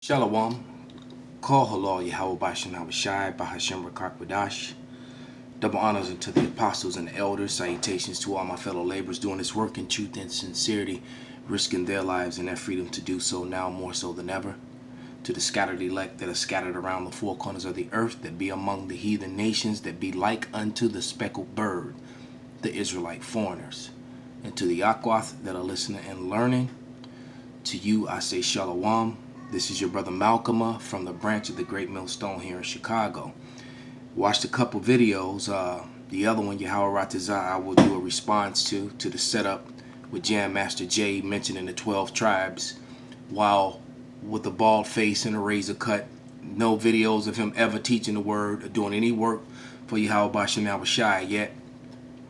Shalom, Kol Halal Yahweh Bashan Abishai Bahashem Rakakwadash. Double honors unto the apostles and the elders. Salutations to all my fellow laborers doing this work in truth and sincerity, risking their lives and their freedom to do so now more so than ever. To the scattered elect that are scattered around the four corners of the earth, that be among the heathen nations, that be like unto the speckled bird, the Israelite foreigners. And to the Akwath that are listening and learning, to you I say Shalom. This is your brother Malcolm from the branch of the Great Millstone here in Chicago. Watched a couple videos. The other one, Yahweh Ratazah, I will do a response to the setup with Jam Master Jay mentioning the 12 tribes, while with a bald face and a razor cut. No videos of him ever teaching the word or doing any work for Yahweh Bashem Abishai, yet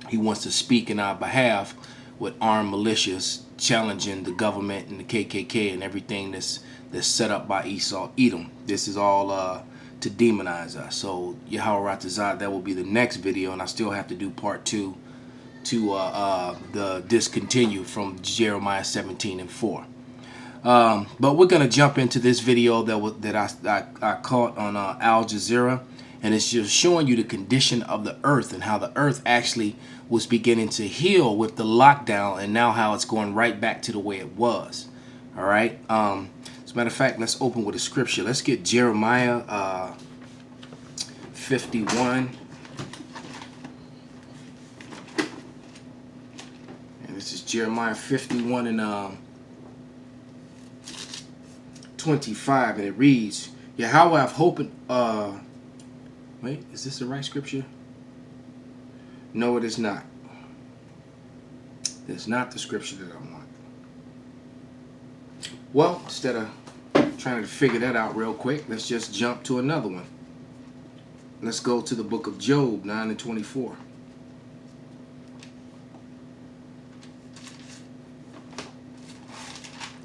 he wants to speak in our behalf with armed militias challenging the government and the KKK and everything that's set up by Esau Edom. This is all to demonize us. So Yahweh Ratazah, that will be the next video, and I still have to do part 2 to the discontinue from Jeremiah 17:4. But we're gonna jump into this video that I caught on Al Jazeera, and it's just showing you the condition of the earth and how the earth actually was beginning to heal with the lockdown, and now how it's going right back to the way it was. All right. As a matter of fact, let's open with a scripture. Let's get Jeremiah 51. And this is Jeremiah 51 and 25. And it reads, Yahweh I've hoped. Wait, is this the right scripture? No, it is not. It's not the scripture that I want. Well, instead of trying to figure that out real quick, let's just jump to another one. Let's go to the book of Job 9 and 24.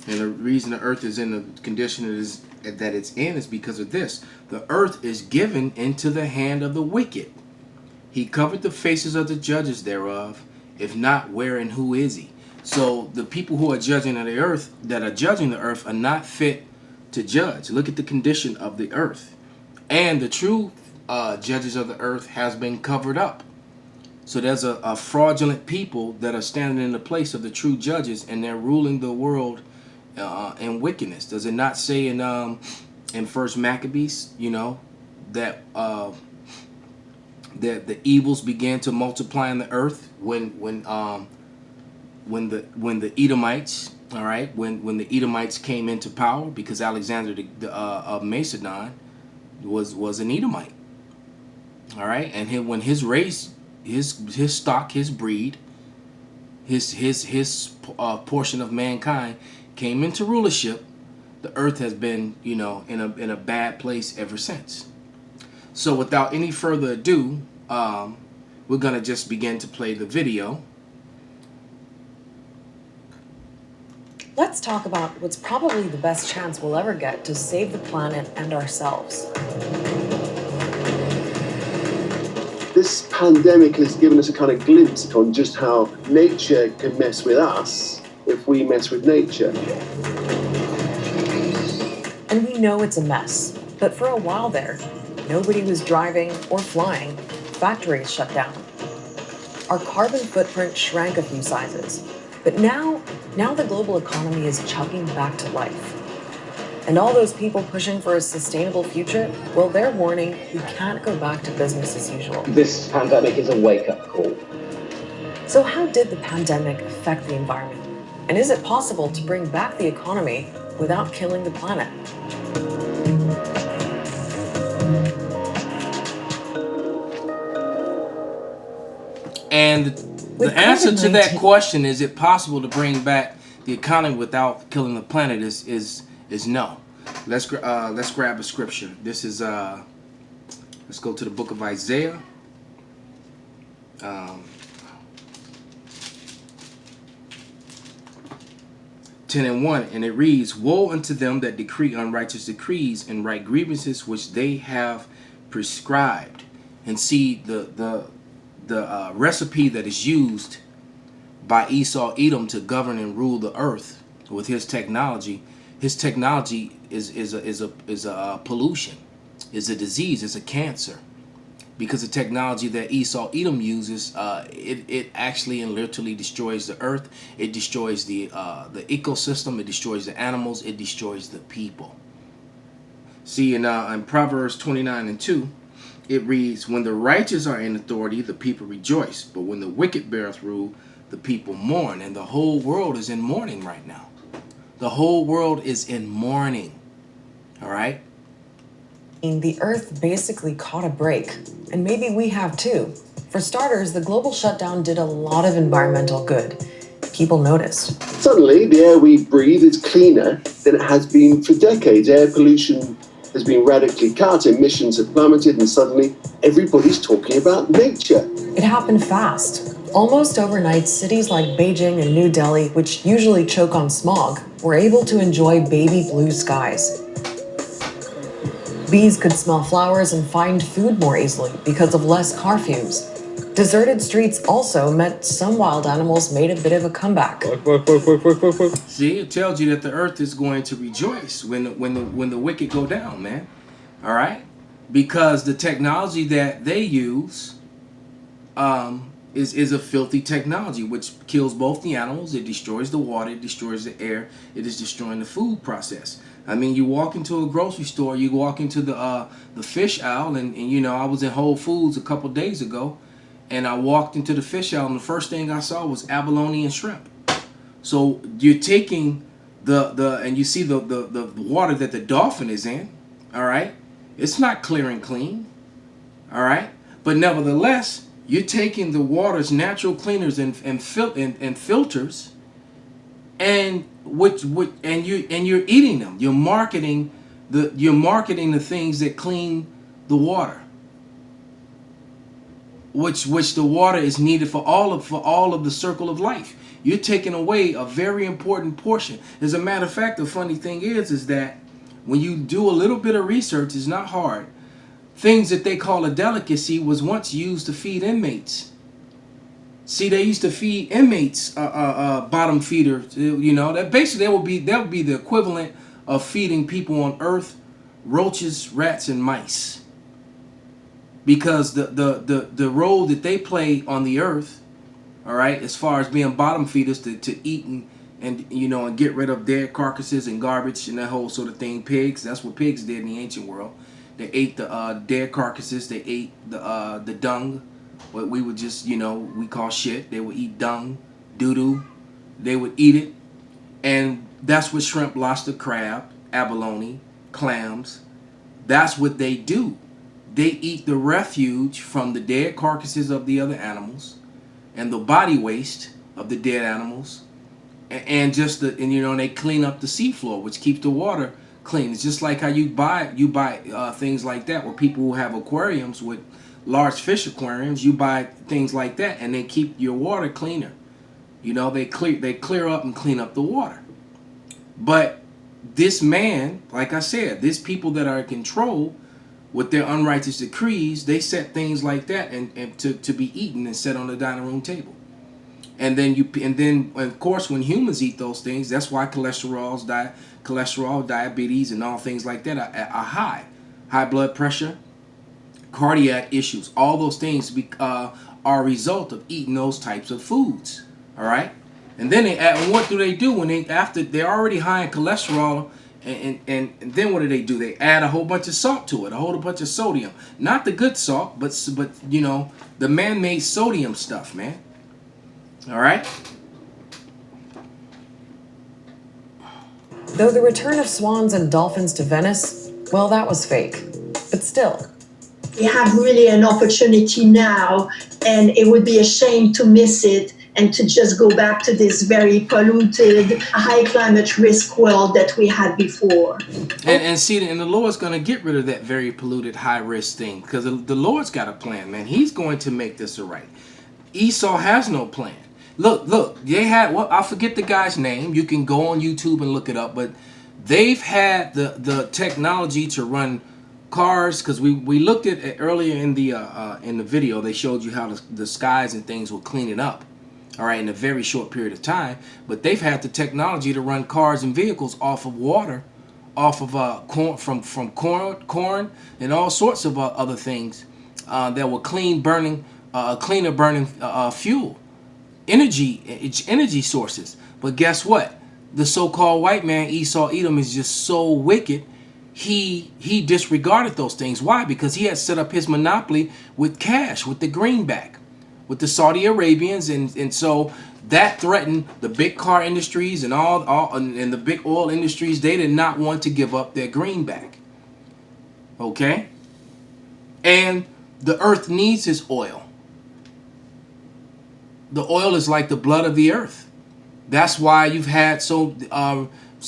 And the reason the earth is in the condition that it's in is because of this. The earth is given into the hand of the wicked. He covered the faces of the judges thereof. If not, where and who is he? So the people who are judging the earth, are not fit to judge. Look at the condition of the earth. And the true judges of the earth has been covered up. So there's a fraudulent people that are standing in the place of the true judges, and they're ruling the world in wickedness. Does it not say in First Maccabees, that the evils began to multiply in the earth when the Edomites, all right, when the Edomites came into power, because Alexander of Macedon was an Edomite, all right, and when his race, his stock, his breed, his portion of mankind came into rulership, the earth has been in a bad place ever since. So without any further ado, we're gonna just begin to play the video. Let's talk about what's probably the best chance we'll ever get to save the planet and ourselves. This pandemic has given us a kind of glimpse on just how nature can mess with us if we mess with nature. And we know it's a mess, but for a while there, nobody was driving or flying. Factories shut down. Our carbon footprint shrank a few sizes. But now the global economy is chugging back to life. And all those people pushing for a sustainable future, well, they're warning we can't go back to business as usual. This pandemic is a wake-up call. So how did the pandemic affect the environment? And is it possible to bring back the economy without killing the planet? And the answer to that question, is it possible to bring back the economy without killing the planet, is no. Let's grab a scripture. This is let's go to the book of Isaiah. 10:1, and it reads, Woe unto them that decree unrighteous decrees and write grievances which they have prescribed. And see the recipe that is used by Esau Edom to govern and rule the earth with his technology His technology is a pollution, is a disease, is a cancer. Because the technology that Esau Edom uses, it actually and literally destroys the earth. It destroys the ecosystem. It destroys the animals. It destroys the people. See, in Proverbs 29:2, it reads, "When the righteous are in authority, the people rejoice. But when the wicked beareth rule, the people mourn." And the whole world is in mourning right now. The whole world is in mourning. All right? The Earth basically caught a break, and maybe we have too. For starters, the global shutdown did a lot of environmental good. People noticed. Suddenly, the air we breathe is cleaner than it has been for decades. Air pollution has been radically cut, emissions have plummeted, and suddenly everybody's talking about nature. It happened fast. Almost overnight, cities like Beijing and New Delhi, which usually choke on smog, were able to enjoy baby blue skies. Bees could smell flowers and find food more easily because of less car fumes. Deserted streets also meant some wild animals made a bit of a comeback. See, it tells you that the earth is going to rejoice when the wicked go down, man. All right, because the technology that they use is a filthy technology which kills both the animals. It destroys the water. It destroys the air. It is destroying the food process. I mean, you walk into a grocery store, you walk into the fish aisle, and you know, I was in Whole Foods a couple days ago, and I walked into the fish aisle, and the first thing I saw was abalone and shrimp. So you're taking and you see the water that the dolphin is in, all right? It's not clear and clean, all right? But nevertheless, you're taking the water's natural cleaners and filters, and you're eating them. You're marketing the things that clean the water, which the water is needed for all of the circle of life. You're taking away a very important portion. As a matter of fact, the funny thing is that when you do a little bit of research, it's not hard. Things that they call a delicacy was once used to feed inmates. See, they used to feed inmates bottom feeders. You know, that basically that would be the equivalent of feeding people on Earth roaches, rats, and mice. Because the role that they play on the Earth, all right, as far as being bottom feeders to eat and you know, and get rid of dead carcasses and garbage and that whole sort of thing. Pigs, that's what pigs did in the ancient world. They ate the dead carcasses. They ate the dung, what we would just, you know, we call shit. They would eat dung, doo-doo. They would eat it. And that's what shrimp, lobster, crab, abalone, clams, that's what they do. They eat the refuge from the dead carcasses of the other animals and the body waste of the dead animals, and you know, they clean up the seafloor, which keeps the water clean. It's just like how you buy things like that, where people who have aquariums with large fish aquariums, you buy things like that, and they keep your water cleaner. You know, they clear up and clean up the water. But this man, like I said, these people that are in control with their unrighteous decrees, they set things like that and to be eaten and set on the dining room table. And then of course, when humans eat those things, that's why cholesterol, diabetes, and all things like that are high. High blood pressure, cardiac issues, all those things are a result of eating those types of foods. All right, and then and what do they do when after they're already high in cholesterol? And then what do? They add a whole bunch of salt to it, a whole bunch of sodium. Not the good salt, but you know, the man-made sodium stuff, man. All right? Though the return of swans and dolphins to Venice, well, that was fake. But still. We have really an opportunity now, and it would be a shame to miss it and to just go back to this very polluted, high climate risk world that we had before. And see, and the Lord's going to get rid of that very polluted, high risk thing, because the Lord's got a plan, man. He's going to make this right. Esau has no plan. Look, they had, well, I forget the guy's name. You can go on YouTube and look it up, but they've had the technology to run cars, because we looked at it earlier in the video. They showed you how the skies and things will clean it up. all right, in a very short period of time. But they've had the technology to run cars and vehicles off of water, off of corn, from corn and all sorts of other things that were cleaner burning fuel, energy sources. But guess what? The so-called white man, Esau Edom, is just so wicked. He disregarded those things. Why? Because he had set up his monopoly with cash, with the greenback, with the Saudi Arabians, and so that threatened the big car industries and and the big oil industries. They did not want to give up their greenback. Okay? And the earth needs his oil. The oil is like the blood of the earth. That's why you've had so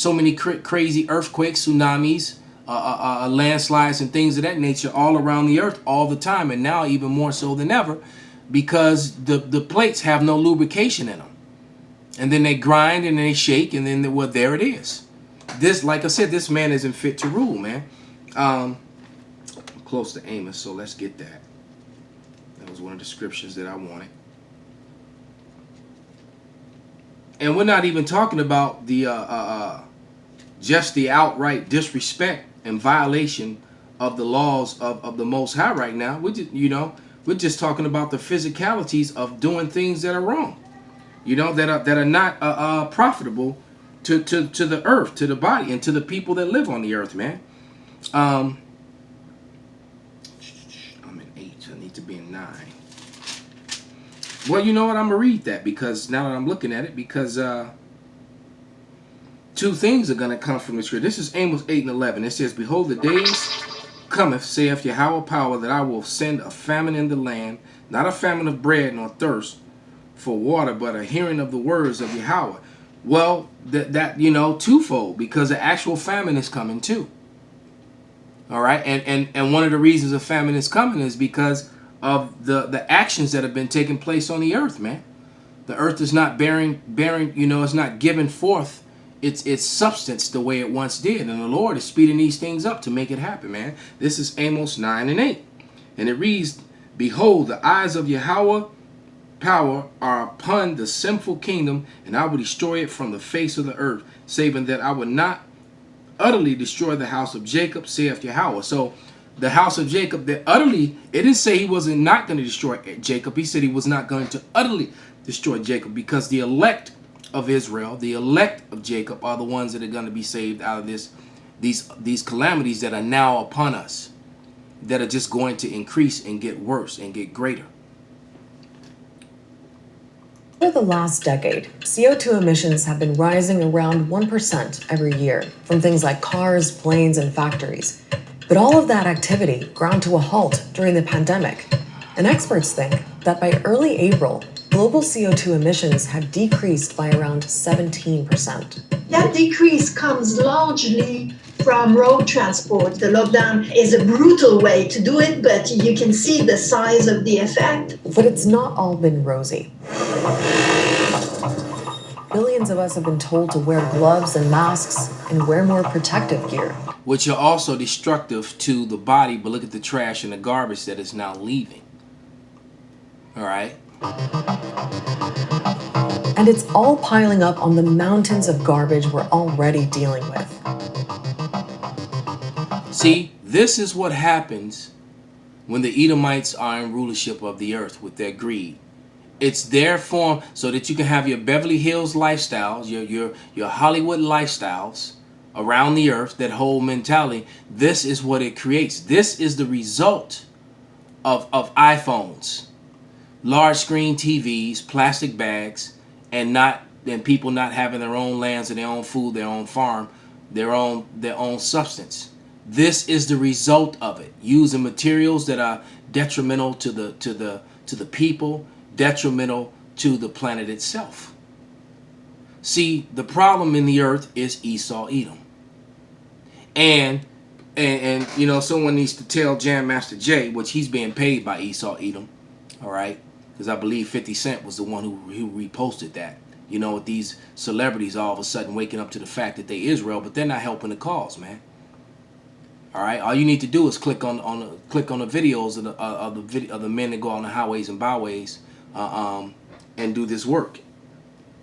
many crazy earthquakes, tsunamis, landslides, and things of that nature all around the earth all the time, and now even more so than ever, because the plates have no lubrication in them, and then they grind and they shake, and then well, there it is. This, like I said, this man isn't fit to rule, man. I'm close to Amos, so let's get that. That was one of the scriptures that I wanted. And we're not even talking about the just the outright disrespect and violation of the laws of the Most High right now. We're just talking about the physicalities of doing things that are wrong, that are not profitable to the earth, to the body, and to the people that live on the earth, man. I'm in 8. I need to be in 9. Well, you know what? I'm going to read that, because now that I'm looking at it, because two things are going to come from the scripture. This is Amos 8 and 11. It says, "Behold, the days cometh, saith Yahweh power, that I will send a famine in the land, not a famine of bread nor thirst for water, but a hearing of the words of Yahweh." Well, that twofold, because the actual famine is coming too. All right, and one of the reasons a famine is coming is because of the actions that have been taking place on the earth, man. The earth is not bearing, it's not giving forth its substance the way it once did, and the Lord is speeding these things up to make it happen, man. This is Amos 9 and 8, and it reads, "Behold, the eyes of Yahweh power are upon the sinful kingdom, and I will destroy it from the face of the earth, saving that I will not utterly destroy the house of Jacob, saith Yahweh." So the house of Jacob, that utterly, it didn't say he wasn't not going to destroy Jacob. He said he was not going to utterly destroy Jacob, because the elect of Israel, the elect of Jacob, are the ones that are going to be saved out of these calamities that are now upon us, that are just going to increase and get worse and get greater. Over the last decade, CO2 emissions have been rising around 1% every year from things like cars, planes, and factories. But all of that activity ground to a halt during the pandemic. And experts think that by early April, global CO2 emissions have decreased by around 17%. That decrease comes largely from road transport. The lockdown is a brutal way to do it, but you can see the size of the effect. But it's not all been rosy. Billions of us have been told to wear gloves and masks and wear more protective gear, which are also destructive to the body. But look at the trash and the garbage that is now leaving. All right. And it's all piling up on the mountains of garbage we're already dealing with. See, this is what happens when the Edomites are in rulership of the earth with their greed. It's their form so that you can have your Beverly Hills lifestyles, your Hollywood lifestyles around the earth, that whole mentality. This is what it creates. This is the result of iPhones, large screen TVs, plastic bags, and people not having their own lands and their own food, their own farm, their own substance. This is the result of it. Using materials that are detrimental to the people, detrimental to the planet itself. See, the problem in the earth is Esau Edom. And someone needs to tell Jam Master Jay, which he's being paid by Esau Edom, all right? Because I believe 50 Cent was the one who reposted that. With these celebrities all of a sudden waking up to the fact that they Israel, but they're not helping the cause, man. All right, all you need to do is click on the videos of the men that go on the highways and byways, and do this work.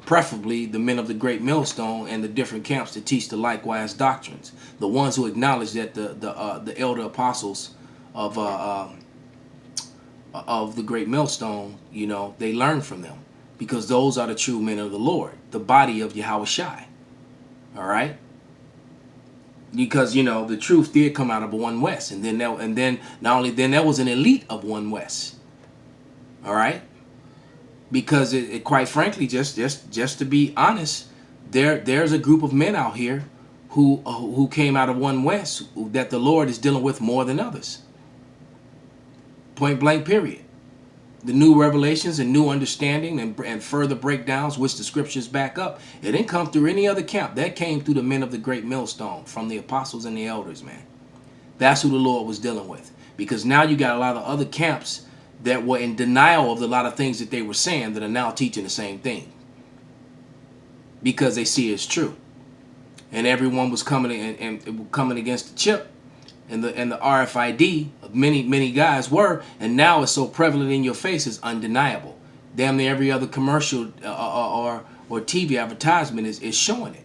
Preferably the men of the great millstone and the different camps that teach the likewise doctrines. The ones who acknowledge that the elder apostles of the great millstone, you know, they learn from them, because those are the true men of the Lord, the body of Yahweh Shai. All right. Because, you know, the truth did come out of One West, and then not only then, there was an elite of One West. All right. Because it quite frankly, just to be honest, there's a group of men out here who came out of One West that the Lord is dealing with more than others. Point blank, period. The new revelations and new understanding and further breakdowns, which the scriptures back up, it didn't come through any other camp. That came through the men of the great millstone, from the apostles and the elders, man. That's who the Lord was dealing with. Because now you got a lot of other camps that were in denial of a lot of things that they were saying that are now teaching the same thing. Because they see it's true. And everyone was coming and coming against the chip. And the RFID, many guys were, and now it's so prevalent in your face, it's undeniable. Damn near every other commercial or TV advertisement is showing it.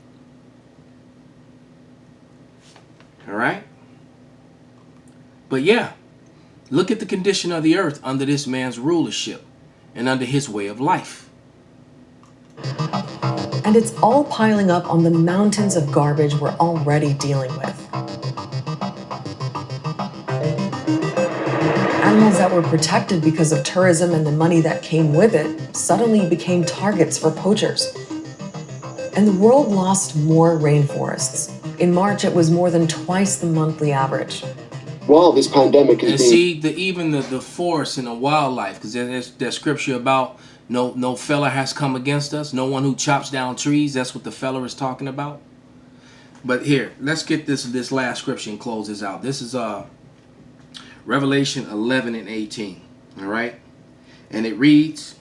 All right? But yeah, look at the condition of the earth under this man's rulership and under his way of life. And it's all piling up on the mountains of garbage we're already dealing with. Animals that were protected because of tourism and the money that came with it suddenly became targets for poachers. And the world lost more rainforests. In March, it was more than twice the monthly average. While this pandemic is and see even the forest and the wildlife, because there's that scripture about no fella has come against us, no one who chops down trees. That's what the fella is talking about. But here, let's get this last scripture and close this out. This is Revelation 11 and 18. All right, and it reads.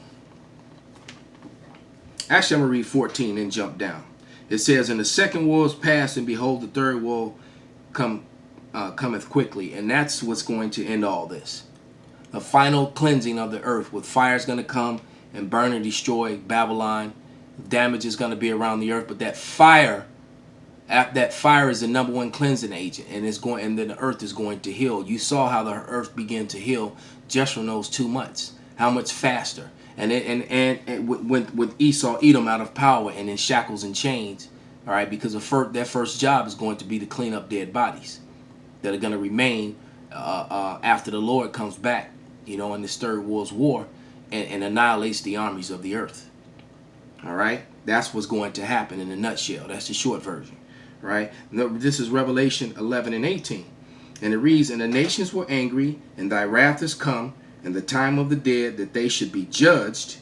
Actually, I'm gonna read 14 and jump down. It says, "And the second woe is past, and behold, the third woe cometh quickly." And that's what's going to end all this. The final cleansing of the earth, with fire is going to come and burn and destroy Babylon. Damage is going to be around the earth, but that fire is the number one cleansing agent, and then the earth is going to heal. You saw how the earth began to heal just from those 2 months. How much faster? And with Esau, Edom out of power and in shackles and chains. All right, because their first job is going to be to clean up dead bodies that are going to remain after the Lord comes back, in this third world's war and annihilates the armies of the earth. All right, that's what's going to happen in a nutshell. That's the short version. Right? This is Revelation 11 and 18. And it reads, "And the nations were angry, and thy wrath is come, and the time of the dead, that they should be judged,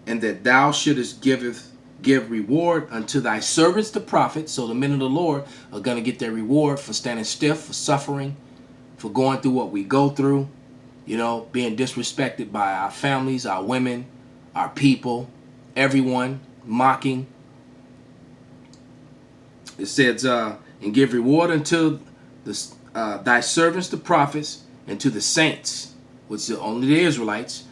and that thou shouldest give reward unto thy servants the prophets." So the men of the Lord are going to get their reward for standing stiff, for suffering, for going through what we go through, being disrespected by our families, our women, our people, everyone, mocking. It says, "And give reward unto thy servants the prophets, and to the saints," which is only the Israelites,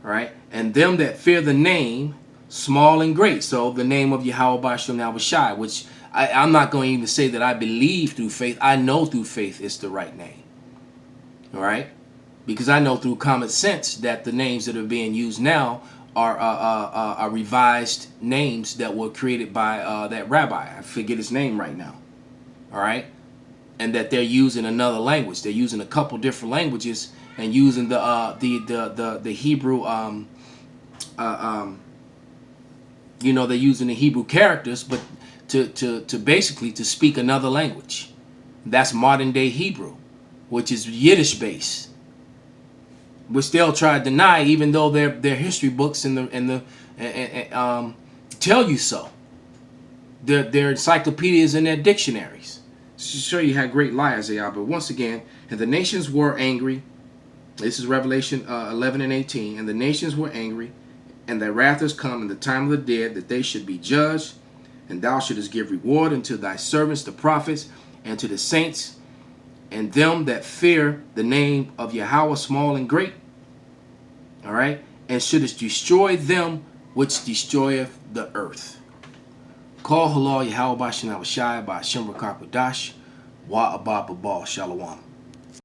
right? "And them that fear the name, small and great." So the name of Yahweh Basham Yahushai, which I'm not going to even say that I believe through faith. I know through faith it's the right name. All right? Because I know through common sense that the names that are being used now are revised names that were created by that rabbi. I forget his name right now. All right? And that they're using another language. They're using a couple different languages and using the Hebrew they're using the Hebrew characters, but to basically to speak another language. That's modern day Hebrew, which is Yiddish based, which they'll try to deny, even though their history books and tell you so. Their encyclopedias and their dictionaries to show you how great liars they are. But once again, "And the nations were angry." This is Revelation 11 and 18. "And the nations were angry, and thy wrath is come in the time of the dead, that they should be judged, and thou shouldest give reward unto thy servants the prophets, and to the saints, and them that fear the name of Yahweh, small and great." All right? and shouldest destroy them which destroyeth the earth. Call halal Yahweh Bashan Abishai by Hashem Rakakwadash, Wa Abba Babal Shalom.